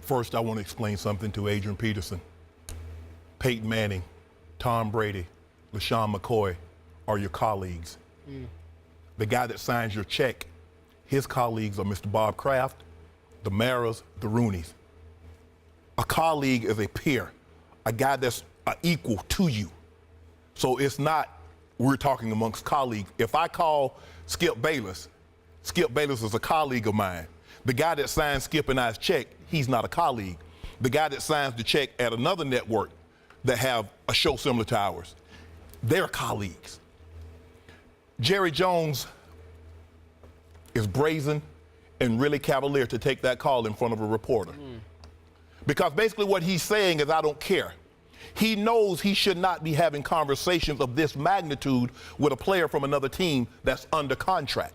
First, I want to explain something to Adrian Peterson. Peyton Manning, Tom Brady, LaShawn McCoy are your colleagues. The guy that signs your check, his colleagues are Mr. Bob Kraft, the Maras, the Rooneys. A colleague is a peer, a guy that's equal to you. So it's not, we're talking amongst colleagues. If I call Skip Bayless is a colleague of mine. The guy that signs Skip and I's check, he's not a colleague. The guy that signs the check at another network that have a show similar to ours, they're colleagues. Jerry Jones is brazen and really cavalier to take that call in front of a reporter. Because basically what he's saying is, I don't care. He knows he should not be having conversations of this magnitude with a player from another team that's under contract.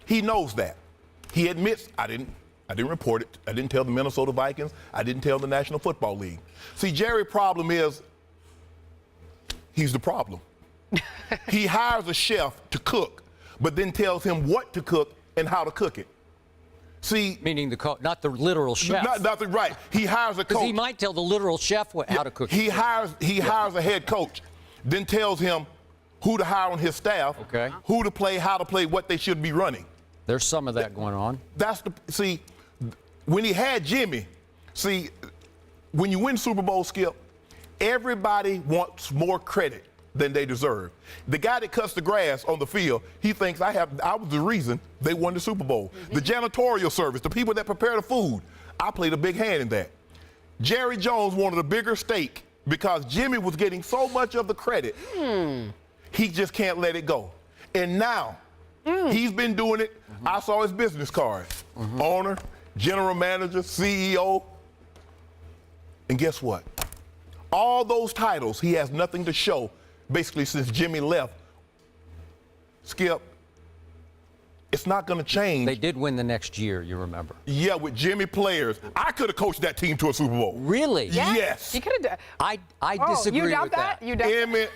He knows that. He admits, I didn't report it. I didn't tell the Minnesota Vikings. I didn't tell the National Football League. See, Jerry's problem is, he's the problem. He hires a chef to cook, but then tells him what to cook and how to cook it. See, meaning not the literal chef. Nothing right. He hires a coach. Because he might tell the literal chef how to cook. He hires a head coach, then tells him who to hire on his staff, who to play, how to play, what they should be running. There's some of that going on. See, when he had Jimmy, see, when you win Super Bowl, Skip, everybody wants more credit than they deserve. The guy that cuts the grass on the field, he thinks I was the reason they won the Super Bowl. The janitorial service, the people that prepare the food, I played a big hand in that. Jerry Jones wanted a bigger stake because Jimmy was getting so much of the credit. He just can't let it go. And now, he's been doing it. I saw his business card. Owner, general manager, CEO. And guess what? All those titles, he has nothing to show, basically, since Jimmy left. Skip, it's not going to change. They did win the next year, you remember. Yeah, with Jimmy players. I could have coached that team to a Super Bowl. Really? Yes. You could have. I disagree you doubt with that. You doubt that?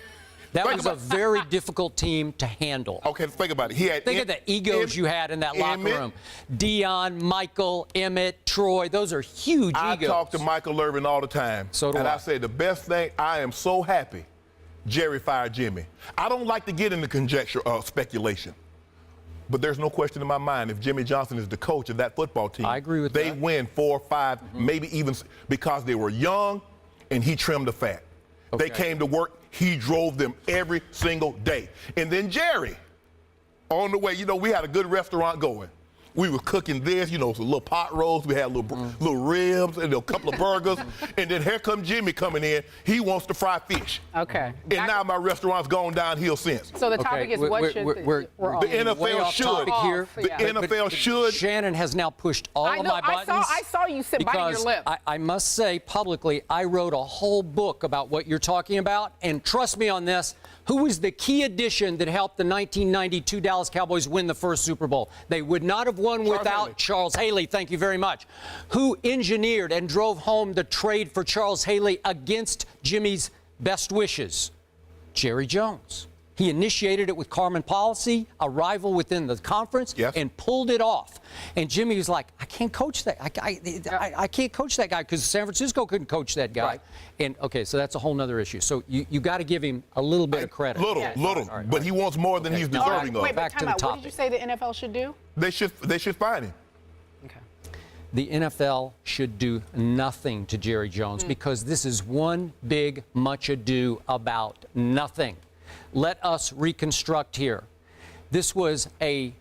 That was a very difficult team to handle. Okay, think about it. Think of the egos you had in that locker room. Dion, Michael, Emmett, Troy, those are huge egos. I talk to Michael Irvin all the time. So do and I. I say the best thing, I am so happy Jerry fired Jimmy. I don't like to get into conjecture or speculation. But there's no question in my mind, if Jimmy Johnson is the coach of that football team, I agree with that. They win 4 or 5, maybe even because they were young and he trimmed the fat. They came to work. He drove them every single day. And then Jerry, on the way, we had a good restaurant going. We were cooking this, some little pot roast. We had little ribs and a couple of burgers. And then here comes Jimmy coming in. He wants to fry fish. Okay. And now my restaurant's gone downhill since. So the topic is what should the NFL should. The NFL should. Shannon has now pushed all of my buttons. I saw you sit biting your lip. I must say publicly, I wrote a whole book about what you're talking about. And trust me on this, who was the key addition that helped the 1992 Dallas Cowboys win the first Super Bowl? They would not have won without Charles Haley. Thank you very much. Who engineered and drove home the trade for Charles Haley against Jimmy's best wishes? Jerry Jones. He initiated it with Carmen Policy, a rival within the conference, and pulled it off. And Jimmy was like, I can't coach that. I can't coach that guy because San Francisco couldn't coach that guy. Right. And, so that's a whole other issue. So you got to give him a little bit of credit. But he wants more than he's deserving of. Wait, back to the topic. What did you say the NFL should do? They should fine him. Okay. The NFL should do nothing to Jerry Jones because this is one big much ado about nothing. Let us reconstruct here. This was a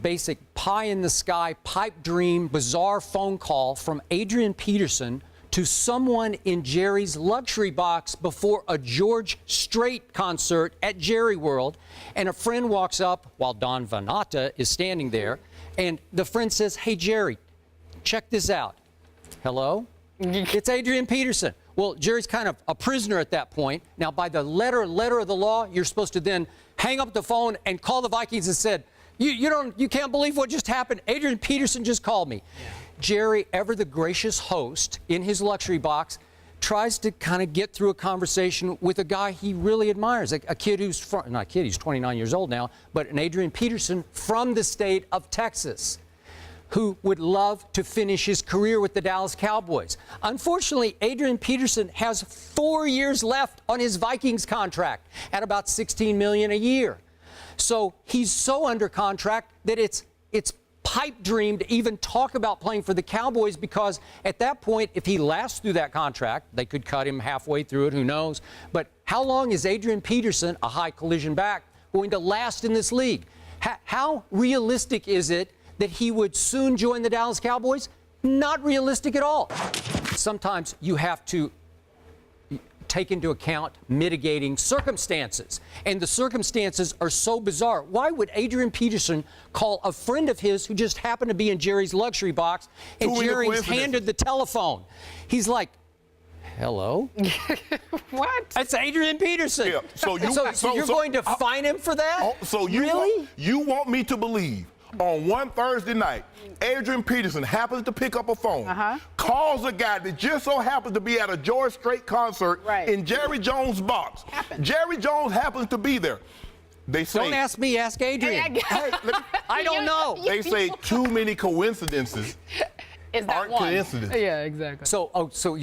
basic pie-in-the-sky, pipe dream, bizarre phone call from Adrian Peterson to someone in Jerry's luxury box before a George Strait concert at Jerry World. And a friend walks up while Don Vanata is standing there, and the friend says, hey, Jerry, check this out. Hello? It's Adrian Peterson. Well, Jerry's kind of a prisoner at that point. Now, by the letter of the law, you're supposed to then hang up the phone and call the Vikings and said, you can't believe what just happened. Adrian Peterson just called me. Yeah. Jerry, ever the gracious host in his luxury box, tries to kind of get through a conversation with a guy he really admires, a kid who's not a kid, he's 29 years old now, but an Adrian Peterson from the state of Texas. who would love to finish his career with the Dallas Cowboys. Unfortunately, Adrian Peterson has 4 years left on his Vikings contract at about $16 million a year. So he's so under contract that it's pipe dream to even talk about playing for the Cowboys, because at that point, if he lasts through that contract, they could cut him halfway through it, who knows. But how long is Adrian Peterson, a high collision back, going to last in this league? How realistic is it that he would soon join the Dallas Cowboys? Not realistic at all. Sometimes you have to take into account mitigating circumstances, and the circumstances are so bizarre. Why would Adrian Peterson call a friend of his who just happened to be in Jerry's luxury box, and Jerry's handed the telephone? He's like, hello? What? That's Adrian Peterson. Yeah. So you're going to fine him for that? Really? You want me to believe on one Thursday night, Adrian Peterson happens to pick up a phone, calls a guy that just so happens to be at a George Strait concert in Jerry Jones' box. Jerry Jones happens to be there. They say, don't ask me, ask Adrian. Hey, I don't know. They say too many coincidences aren't coincidences. Yeah, exactly. So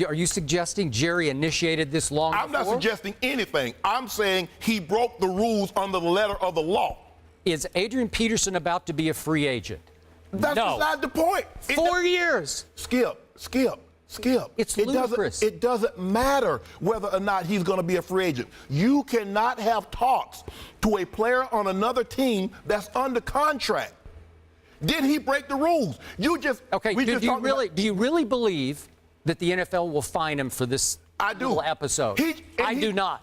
are you suggesting Jerry initiated this long I'm not suggesting anything. I'm saying he broke the rules under the letter of the law. Is Adrian Peterson about to be a free agent? That's beside the point. 4 years. Skip. It's ludicrous. It doesn't matter whether or not he's going to be a free agent. You cannot have talks to a player on another team that's under contract. Did he break the rules? Do you really believe that the NFL will fine him for this little episode? I do not.